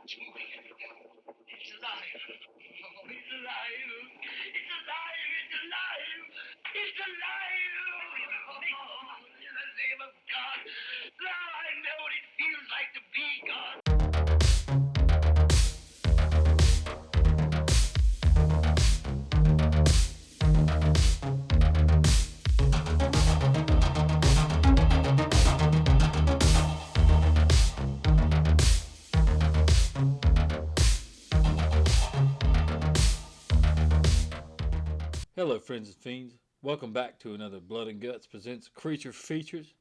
It's alive. Oh, it's alive. It's alive. It's alive. It's alive. Oh, in the name of God. Now I know what it feels like to be God. Hello, friends and fiends. Welcome back to another Blood and Guts presents Creature Features,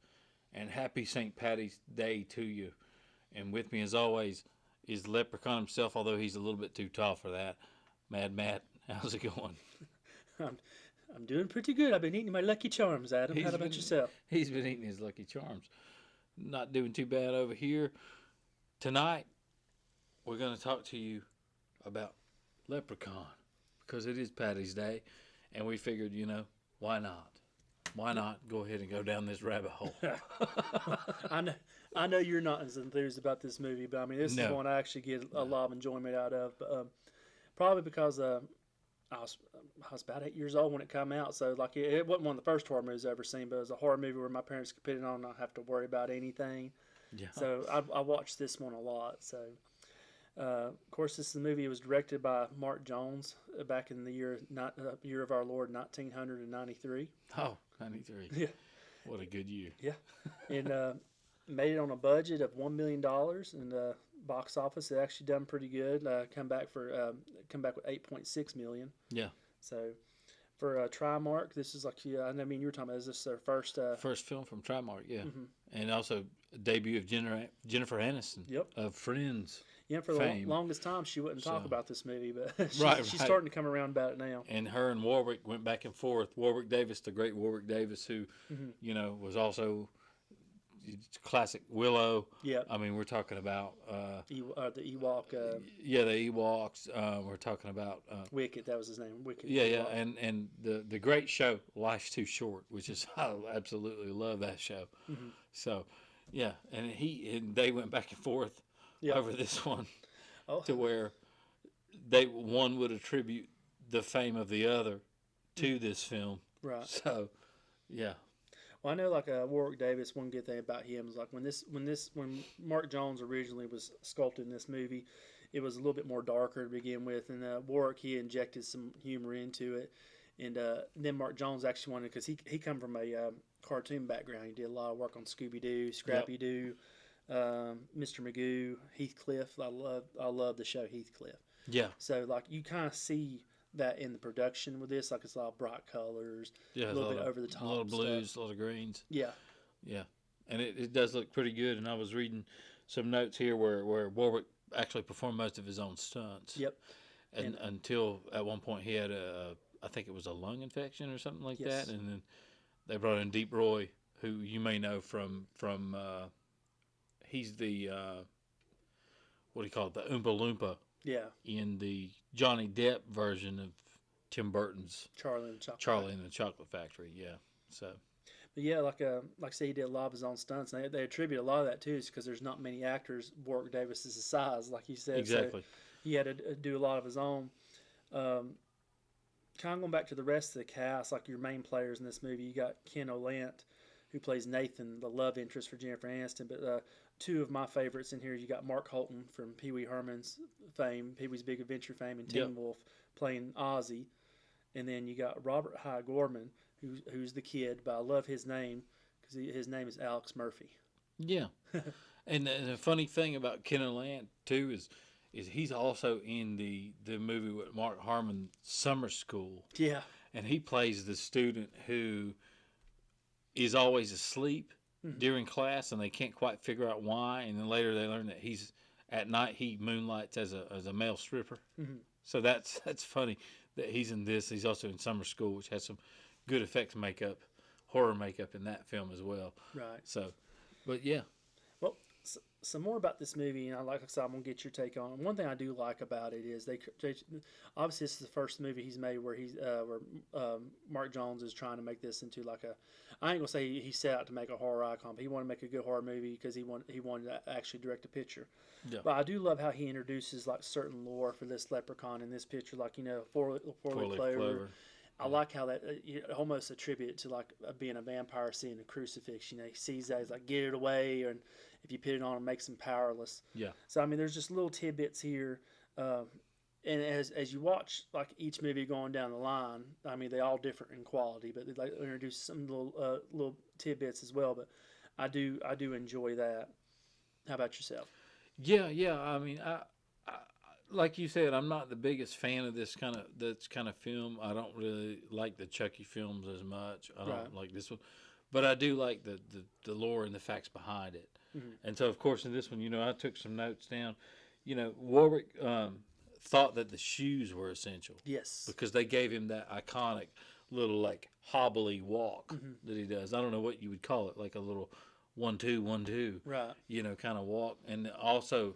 and happy St. Patty's Day to you. And with me, as always, is Leprechaun himself, although he's a little bit too tall for that. Mad Matt, how's it going? I'm doing pretty good. I've been eating my Lucky Charms, Adam. How about yourself? He's been eating his Lucky Charms. Not doing too bad over here. Tonight, we're going to talk to you about Leprechaun because it is Patty's Day. And we figured, why not? Why not go ahead and go down this rabbit hole? I know you're not as enthused about this movie, but I mean, this is one I actually get a lot of enjoyment out of. But, probably because I was about 8 years old when it came out, so like it wasn't one of the first horror movies I ever seen, but it was a horror movie where my parents could put it on and not have to worry about anything. Yeah. So I watched this one a lot. So. Of course, this is the movie. It was directed by Mark Jones back in the year of our Lord 1993. Oh, 93. Yeah. What a good year. Yeah, and made it on a budget of $1 million, and box office it actually done pretty good. Come back with 8.6 million. Yeah. So for Trimark, this is like I mean you were talking about, is this their first film from Trimark? Yeah, mm-hmm. And also a debut of Jennifer Aniston. Yep. Of Friends. Yeah, for the longest time she wouldn't talk about this movie, but she's starting to come around about it now. And her and Warwick went back and forth. Warwick Davis, the great Warwick Davis, who was also classic Willow. Yeah. I mean, we're talking about the Ewok. The Ewoks. We're talking about Wicket. That was his name. Wicket. Yeah. And the great show Life's Too Short, which is I absolutely love that show. Mm-hmm. So, yeah, and they went back and forth. Yep. Over this one, to where one would attribute the fame of the other to this film. Right. So, yeah. Well, I know like Warwick Davis. One good thing about him is like when Mark Jones originally was sculpting this movie, it was a little bit more darker to begin with, and Warwick he injected some humor into it, and then Mark Jones actually wanted, because he come from a cartoon background. He did a lot of work on Scooby Doo, Scrappy Doo. Mr. Magoo, Heathcliff. I love the show Heathcliff. Yeah. So like you kind of see that in the production with this, like it's a lot of bright colors, a little bit over the top, a lot of blues, stuff. a lot of greens. Yeah. Yeah, and it does look pretty good. And I was reading some notes here where Warwick actually performed most of his own stunts. Yep. And until at one point he had I think it was a lung infection or something like that, and then they brought in Deep Roy, who you may know from. He's the what do you call it? The Oompa Loompa. Yeah. In the Johnny Depp version of Tim Burton's Charlie and the Chocolate Factory. Yeah. So. But yeah, like I say, he did a lot of his own stunts. And they attribute a lot of that too, because there's not many actors Warwick Davis is his size, like you said. Exactly. So he had to do a lot of his own. Kind of going back to the rest of the cast, like your main players in this movie, you got Ken Olant, who plays Nathan, the love interest for Jennifer Aniston. But two of my favorites in here, you got Mark Holton from Pee Wee Herman's fame, Pee Wee's Big Adventure fame, and Teen Wolf playing Ozzy. And then you got Robert High Gorman, who's the kid, but I love his name because his name is Alex Murphy. Yeah. And the funny thing about Ken Olant, too, is he's also in the movie with Mark Harmon, Summer School. Yeah. And he plays the student who is always asleep during class, and they can't quite figure out why. And then later they learn that at night he moonlights as a male stripper. Mm-hmm. So that's funny that he's in this. He's also in Summer School, which has some good effects makeup, horror makeup in that film as well. Right. So, but yeah. Well, some more about this movie, and like I said, I'm gonna get your take on it. One thing I do like about it is they obviously this is the first movie he's made where Mark Jones is trying to make this into like a. I ain't gonna say he set out to make a horror icon, but he wanted to make a good horror movie because he wanted to actually direct a picture. Yeah. But I do love how he introduces like certain lore for this leprechaun in this picture, like four-leaf clover. I like how that you almost attribute it to like being a vampire seeing a crucifix. You know, he sees that he's like, get it away, and if you put it on, it makes him powerless. Yeah. So I mean, there's just little tidbits here, and as you watch like each movie going down the line, I mean, they all differ in quality, but they like introduce some little tidbits as well. But I do enjoy that. How about yourself? Yeah. I mean, I like you said, I'm not the biggest fan of this kind of film. I don't really like the Chucky films as much. I don't like this one, but I do like the lore and the facts behind it. Mm-hmm. And so, of course, in this one, I took some notes down. Warwick thought that the shoes were essential. Yes. Because they gave him that iconic little like hobbly walk that he does. I don't know what you would call it, like a little 1-2 1-2. Right. Kind of walk, and also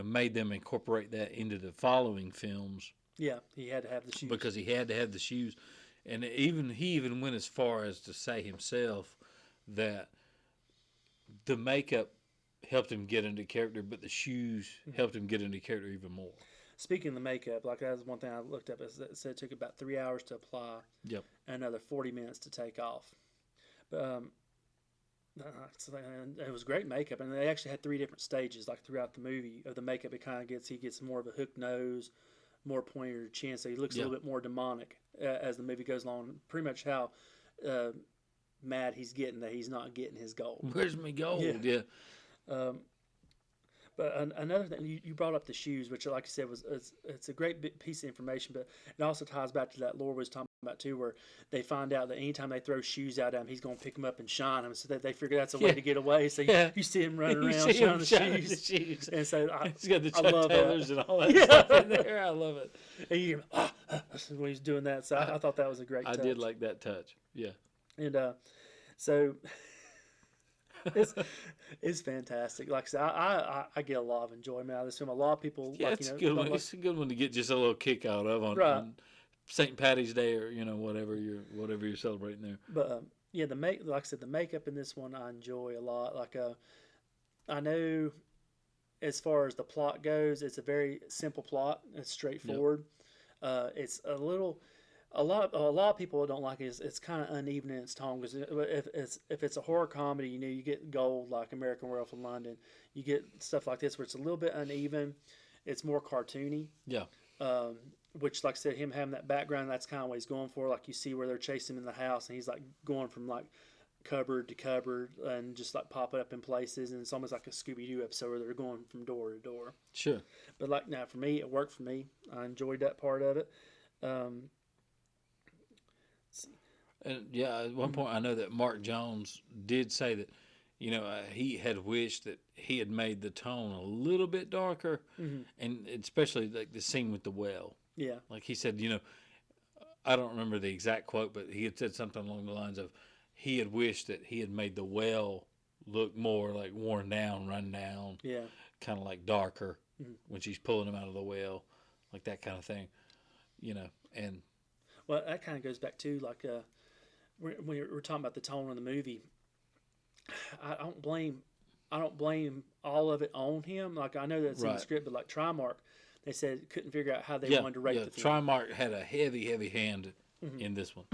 made them incorporate that into the following films. Yeah, he had to have the shoes because he had to have the shoes, and he even went as far as to say himself that the makeup helped him get into character, but the shoes helped him get into character even more. Speaking of the makeup, like that was one thing I looked up. It said it took about 3 hours to apply. Yep. And another 40 minutes to take off. But it was great makeup, and they actually had 3 different stages, like throughout the movie of the makeup. He gets more of a hook nose, more pointed chin, so he looks a little bit more demonic as the movie goes along. Pretty much how mad he's getting that he's not getting his gold. Where's my gold? Yeah. But another thing, you brought up the shoes, which, like I said, it's a great piece of information, but it also ties back to that lore we was talking about too, where they find out that anytime they throw shoes at him, he's going to pick them up and shine them, so that they figure that's a way to get away. So you see him running around shining the shoes. And so he's got the Chuck Taylors and all that stuff in there. I love it. And you hear him, when he's doing that. So I thought that was a great touch. I did like that touch. Yeah. And so it's fantastic. Like I said, I get a lot of enjoyment out of this film. A lot of people, it's a good one. It's a good one to get just a little kick out of on St. Patty's Day or whatever you're celebrating there. But like I said, the makeup in this one I enjoy a lot. Like I know as far as the plot goes, it's a very simple plot. It's straightforward. Yep. It's a lot of people don't like it. It's kind of uneven in its tone because if it's a horror comedy, you get gold like American Werewolf in London. You get stuff like this where it's a little bit uneven. It's more cartoony. Yeah. Which, like I said, him having that background, that's kind of what he's going for. Like you see where they're chasing him in the house, and he's like going from like cupboard to cupboard and just like popping up in places, and it's almost like a Scooby-Doo episode where they're going from door to door. Sure. But like now, for me, it worked for me. I enjoyed that part of it. And at one point I know that Mark Jones did say that, he had wished that he had made the tone a little bit darker, and especially like the scene with the well. Yeah. Like he said, I don't remember the exact quote, but he had said something along the lines of he had wished that he had made the well look more like worn down, run down. Yeah. Kind of like darker when she's pulling him out of the well, like that kind of thing, and. Well, that kind of goes back to like when we're talking about the tone of the movie. I don't blame all of it on him. Like I know that's in the script, but like Trimark, they said couldn't figure out how they wanted to rate the film. Trimark had a heavy hand in this one.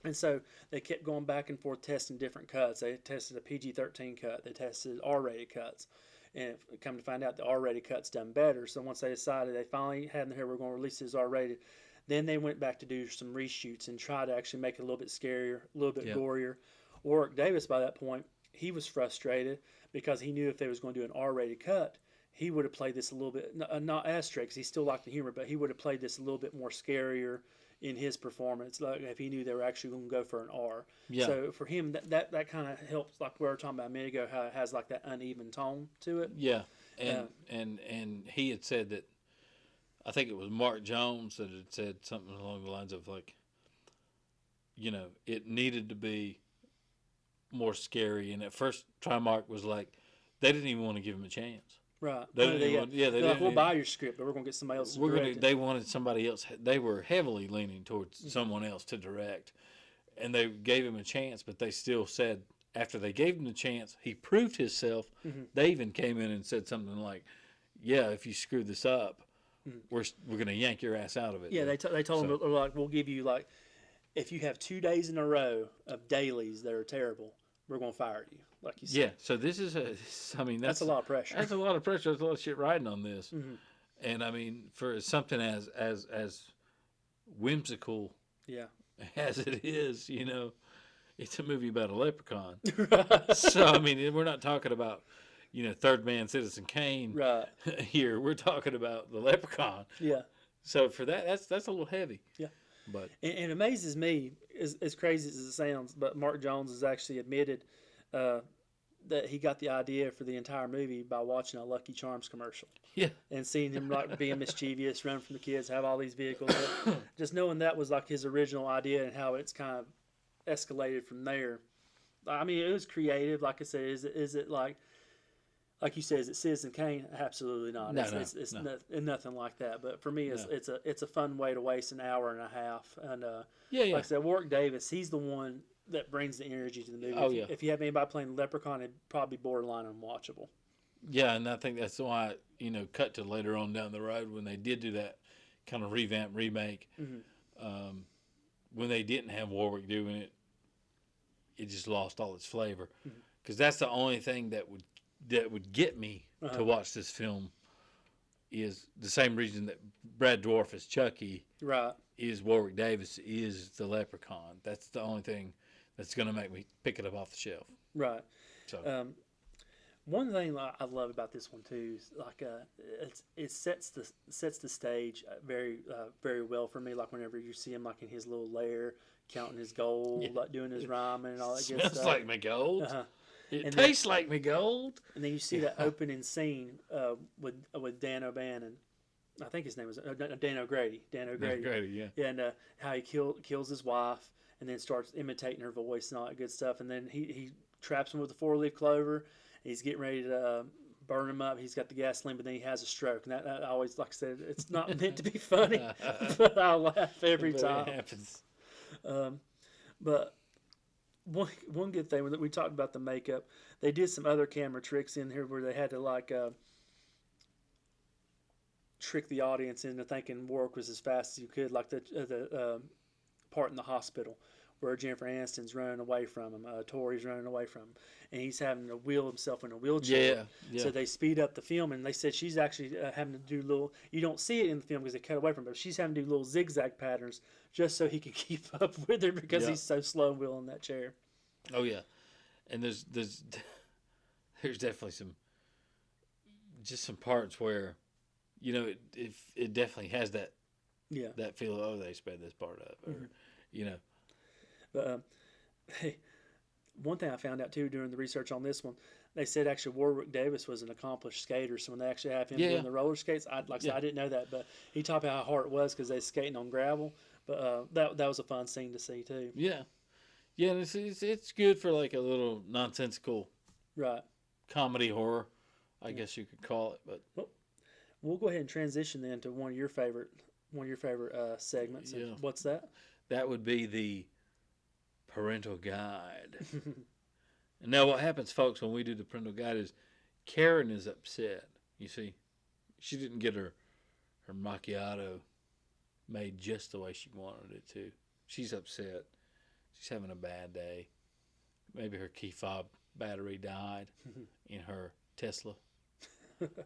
And so they kept going back and forth testing different cuts. They tested a PG-13 cut. They tested R-rated cuts. And come to find out the R-rated cut's done better. So once they decided, they finally had in there, we're going to release this R-rated. Then they went back to do some reshoots and try to actually make it a little bit scarier, a little bit gorier. Warwick Davis, by that point, he was frustrated because he knew if they was going to do an R-rated cut, he would have played this a little bit, not as straight, because he still liked the humor, but he would have played this a little bit more scarier in his performance, like if he knew they were actually going to go for an R. Yeah. So for him, that kind of helps, like we were talking about a minute ago, how it has like that uneven tone to it. Yeah, and he had said that, I think it was Mark Jones that had said something along the lines of like, it needed to be more scary. And at first, Trimark was like, they didn't even want to give him a chance. Right. They No, didn't even want, yeah, they they're didn't. like, we'll buy your script, but we're gonna get somebody else to direct it. They wanted somebody else. They were heavily leaning towards someone else to direct, and they gave him a chance. But they still said after they gave him the chance, he proved himself. They even came in and said something like, "Yeah, if you screw this up, we're gonna yank your ass out of it." Yeah, they told him, like, we'll give you, like, if you have 2 days in a row of dailies that are terrible, we're gonna fire you, like you said. Yeah, so this is I mean, That's a lot of pressure. That's a lot of pressure. There's a lot of shit riding on this, and I mean, for something as whimsical Yeah. as it is, you know, it's a movie about a leprechaun. Right. So I mean, we're not talking about, you know, Third Man Citizen Kane Right. here. We're talking about the leprechaun. Yeah. So for that, that's a little heavy. Yeah. But And it amazes me, as crazy as it sounds, but Mark Jones has actually admitted that he got the idea for the entire movie by watching a Lucky Charms commercial. yeah, And seeing him like being mischievous, run from the kids, have all these vehicles. Just knowing that was like his original idea and how it's kind of escalated from there. I mean, it was creative. Like I said, is it like you said, is it Citizen Kane? Absolutely not. No, It's nothing like that. But for me, it's a fun way to waste an hour and a half. And yeah. like I said, Warwick Davis, he's the one that brings the energy to the movie. Oh, yeah. If you have anybody playing Leprechaun, it'd probably be borderline unwatchable. Yeah, and I think that's why, you know, cut to later on down the road when they did do that kind of revamp remake. When they didn't have Warwick doing it, it just lost all its flavor. Because that's the only thing that would get me to watch this film. Is the same reason that Brad Dwarf is Chucky, Right. is Warwick Davis is the Leprechaun. That's the only thing that's going to make me pick it up off the shelf. Right. So One thing I love about this one too is like it sets the stage very well for me. Like whenever you see him like in his little lair, counting his gold, like doing his rhyming and all that good smells stuff. like me gold. It And tastes like me gold. And then you see that opening scene with Dan O'Bannon. I think his name was Dan O'Grady. Dan O'Grady. O'Grady, yeah. Yeah, and how he kills his wife and then starts imitating her voice and all that good stuff. And then he traps him with a 4-leaf clover. And he's getting ready to burn him up. He's got the gasoline, but then he has a stroke. And that always, like I said, it's not meant to be funny, but I laugh every time. It happens. But one good thing that we talked about the makeup, they did some other camera tricks in here where they had to like trick the audience into thinking Warwick was as fast as you could, like the part in the hospital where Jennifer Aniston's running away from him, Tori's running away from him, and he's having to wheel himself in a wheelchair. Yeah. So they speed up the film, and they said she's actually having to do little. You don't see it in the film because they cut away from it, but she's having to do little zigzag patterns just so he can keep up with her because he's so slow wheeling that chair. Oh yeah, and there's definitely some parts where, you know, it definitely has that feel. Oh, they sped this part up, or you know. But hey, one thing I found out too during the research on this one, they said actually Warwick Davis was an accomplished skater. So when they actually have him doing the roller skates, I didn't know that, but he talked about how hard it was because they skating on gravel. But that was a fun scene to see too. Yeah, and it's good for like a little nonsensical, right, comedy horror, I guess you could call it. But well, we'll go ahead and transition then to one of your favorite segments. Yeah. What's that? That would be the parental guide. And now what happens, folks, when we do the parental guide is Karen is upset. You see, she didn't get her macchiato made just the way she wanted it to. She's upset. She's having a bad day. Maybe her key fob battery died in her Tesla.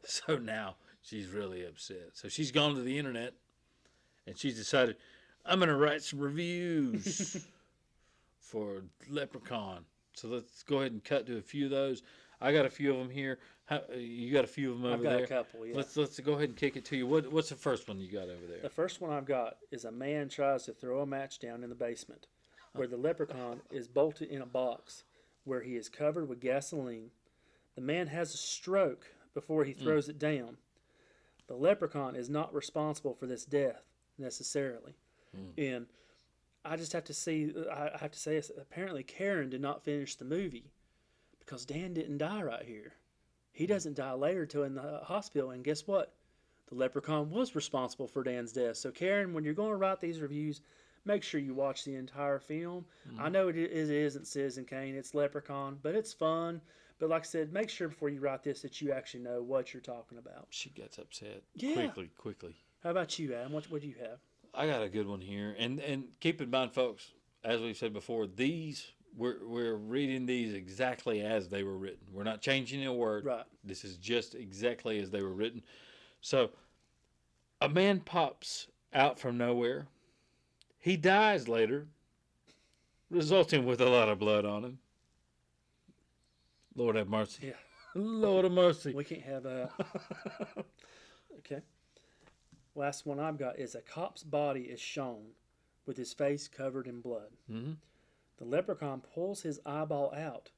So now she's really upset. So she's gone to the internet and she's decided, I'm going to write some reviews for Leprechaun. So let's go ahead and cut to a few of those. I got a few of them here. You got a few of them over there? I've got a couple, yeah. Let's go ahead and kick it to you. What's the first one you got over there? The first one I've got is a man tries to throw a match down in the basement where the leprechaun is bolted in a box where he is covered with gasoline. The man has a stroke before he throws it down. The leprechaun is not responsible for this death necessarily. And I just have to say, apparently Karen did not finish the movie because Dan didn't die right here. He doesn't die later till in the hospital. And guess what? The leprechaun was responsible for Dan's death. So, Karen, when you're going to write these reviews, make sure you watch the entire film. Mm-hmm. I know it isn't Citizen Kane, it's Leprechaun, but it's fun. But like I said, make sure before you write this that you actually know what you're talking about. She gets upset Yeah. quickly. How about you, Adam? What do you have? I got a good one here, and keep in mind, folks, as we've said before, these we're reading these exactly as they were written. We're not changing a word. Right. This is just exactly as they were written. So, a man pops out from nowhere. He dies later, resulting with a lot of blood on him. Lord have mercy. Yeah. Lord have mercy. We can't have that. Okay. Last one I've got is a cop's body is shown with his face covered in blood. Mm-hmm. The leprechaun pulls his eyeball out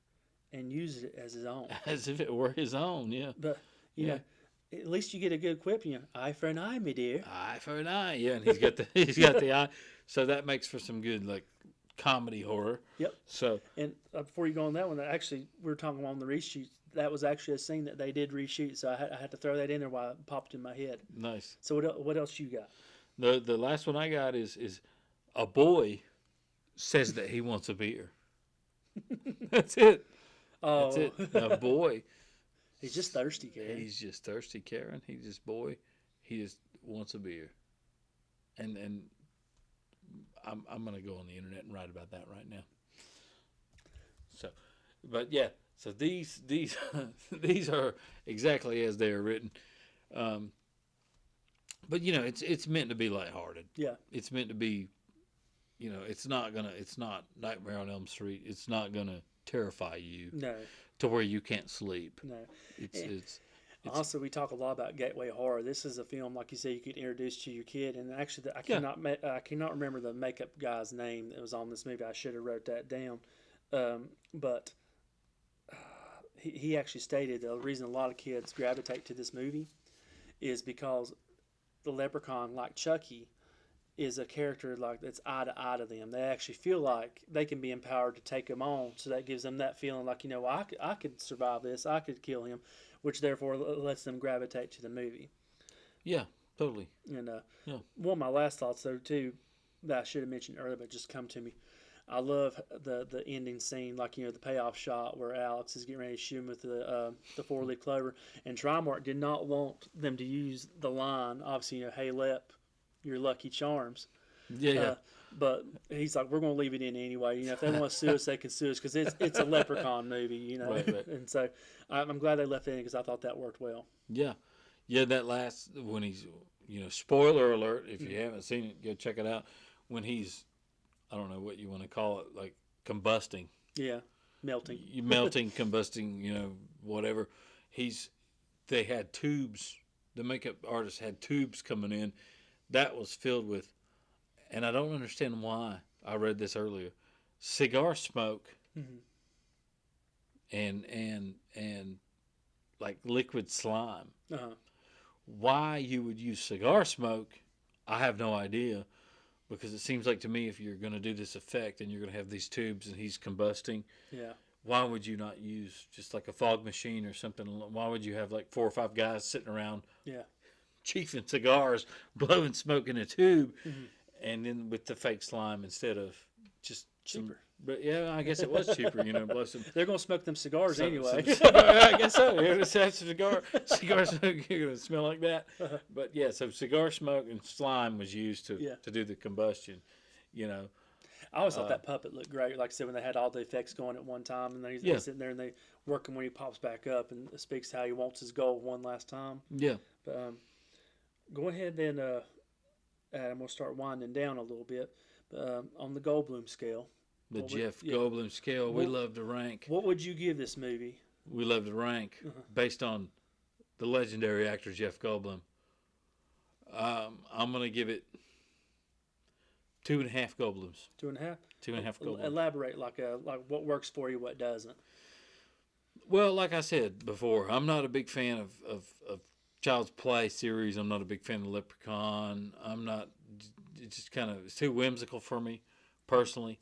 and uses it as his own. As if it were his own, yeah. But, you know, at least you get a good quip, you know, eye for an eye, me dear. Eye for an eye, yeah. And he's got the eye. So that makes for some good, like, comedy horror. Yep. So, And before you go on that one, actually, we were talking on the reshoots. That was actually a scene that they did reshoot, so I had to throw that in there while it popped in my head. nice. So what else you got? The last one I got is a boy says that he wants a beer. That's it. Oh, That's it. A boy. he's just thirsty, Gary. He's just thirsty, Karen. He just wants a beer. And I'm gonna go on the internet and write about that right now. So, but yeah. So these these are exactly as they are written. But you know, it's meant to be lighthearted. Yeah. It's meant to be, you know, it's not Nightmare on Elm Street. It's not gonna terrify you No, to where you can't sleep. no. It's Also, we talk a lot about gateway horror. This is a film, like you say, you could introduce to your kid. And actually, I cannot remember the makeup guy's name that was on this movie. I should have wrote that down. But he actually stated the reason a lot of kids gravitate to this movie is because the leprechaun, like Chucky, is a character like that's eye to eye to them. They actually feel like they can be empowered to take him on, so that gives them that feeling like, you know, I could survive this, I could kill him, which therefore lets them gravitate to the movie. yeah, totally. And Yeah. one of my last thoughts though too that I should have mentioned earlier, but just come to me. I love the ending scene, like, you know, the payoff shot where Alex is getting ready to shoot him with the 4-leaf clover, and Trimark did not want them to use the line, obviously, you know, hey Lep, your lucky charms. Yeah. But he's like, we're going to leave it in anyway. You know, if they want to sue us, they can sue us because it's a Leprechaun movie, you know. Right. And so I'm glad they left it in because I thought that worked well. Yeah. That last, when he's, you know, spoiler alert, if you haven't seen it, go check it out. When he's, I don't know what you want to call it, like combusting. Yeah, melting. Melting, combusting, you know, whatever. They had tubes, the makeup artist had tubes coming in. That was filled with, and I don't understand why, I read this earlier, cigar smoke and like liquid slime. Uh-huh. Why you would use cigar smoke, I have no idea, because it seems like to me if you're going to do this effect and you're going to have these tubes and he's combusting, Yeah. why would you not use just like a fog machine or something? Why would you have like 4 or 5 guys sitting around Yeah. chiefing cigars, blowing smoke in a tube, and then with the fake slime instead of just Cheaper. But yeah, I guess it was cheaper, you know. Bless them. They're going to smoke them cigars anyway. I guess so. You're gonna have cigar smoke. You're gonna smell like that. But yeah, so cigar smoke and slime was used to do the combustion. You know, I always thought that puppet looked great. Like I said, when they had all the effects going at one time, and then he's sitting there and they working when he pops back up and speaks how he wants his gold one last time. Yeah. But go ahead and Adam, we'll start winding down a little bit. On the Goldblum scale. The Jeff Goldblum scale, we love to rank. What would you give this movie? We love to rank based on the legendary actor Jeff Goldblum. I'm gonna give it 2.5 Goldblums. 2.5. 2.5 Goldblums. Elaborate, like what works for you, what doesn't. Well, like I said before, I'm not a big fan of Child's Play series. I'm not a big fan of Leprechaun. I'm not. It's just kind of, it's too whimsical for me, personally.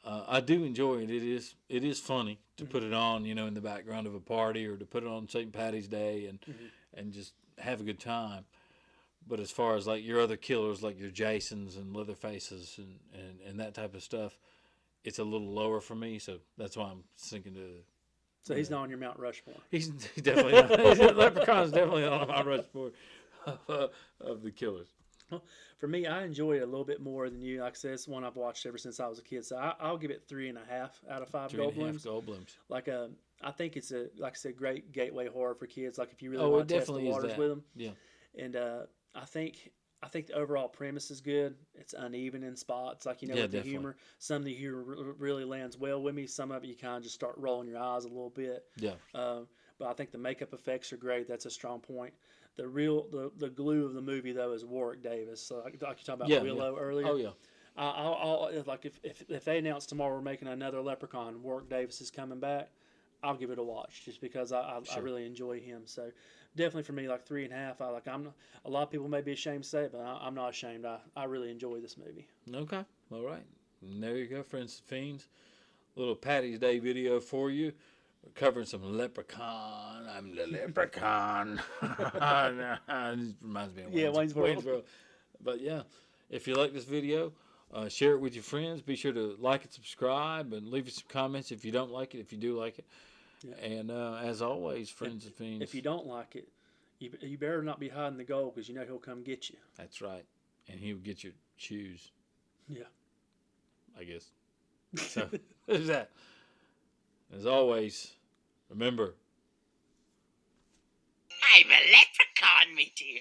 I do enjoy it. It is funny to put it on, in the background of a party, or to put it on St. Patty's Day and just have a good time. But as far as like your other killers, like your Jasons and Leatherfaces and that type of stuff, it's a little lower for me. So that's why I'm thinking to. So he's not on your Mount Rushmore. He's definitely not. Leprechaun's definitely not on my Rushmore of the killers. Well, for me, I enjoy it a little bit more than you. Like I said, it's one I've watched ever since I was a kid. So I'll give it 3.5 out of 5 Goldblums. Goldblums. Like I think it's like I said, great gateway horror for kids. Like if you really Oh, want it to test the definitely is waters that. with them. Yeah. And I think the overall premise is good. It's uneven in spots, like with the definitely. humor. Some of the humor really lands well with me. Some of it you kind of just start rolling your eyes a little bit. Yeah. But I think the makeup effects are great. That's a strong point. The glue of the movie though is Warwick Davis. So like you talked about Willow earlier. Oh yeah. I'll like if they announce tomorrow we're making another Leprechaun, Warwick Davis is coming back, I'll give it a watch just because I really enjoy him. So definitely for me like 3.5. A lot of people may be ashamed to say it, but I'm not ashamed. I really enjoy this movie. Okay. All right. And there you go, friends and fiends. Little Patty's Day video for you. We're covering some Leprechaun. I'm the Leprechaun. It reminds me of Wayne's World. But yeah, if you like this video, share it with your friends. Be sure to like and subscribe, and leave us some comments if you don't like it, if you do like it. Yeah. And as always, friends and fiends. If you don't like it, you better not be hiding the gold because he'll come get you. That's right. And he'll get your shoes. Yeah. I guess. So, there's that. As always, remember. I'm a leprechaun, me dear.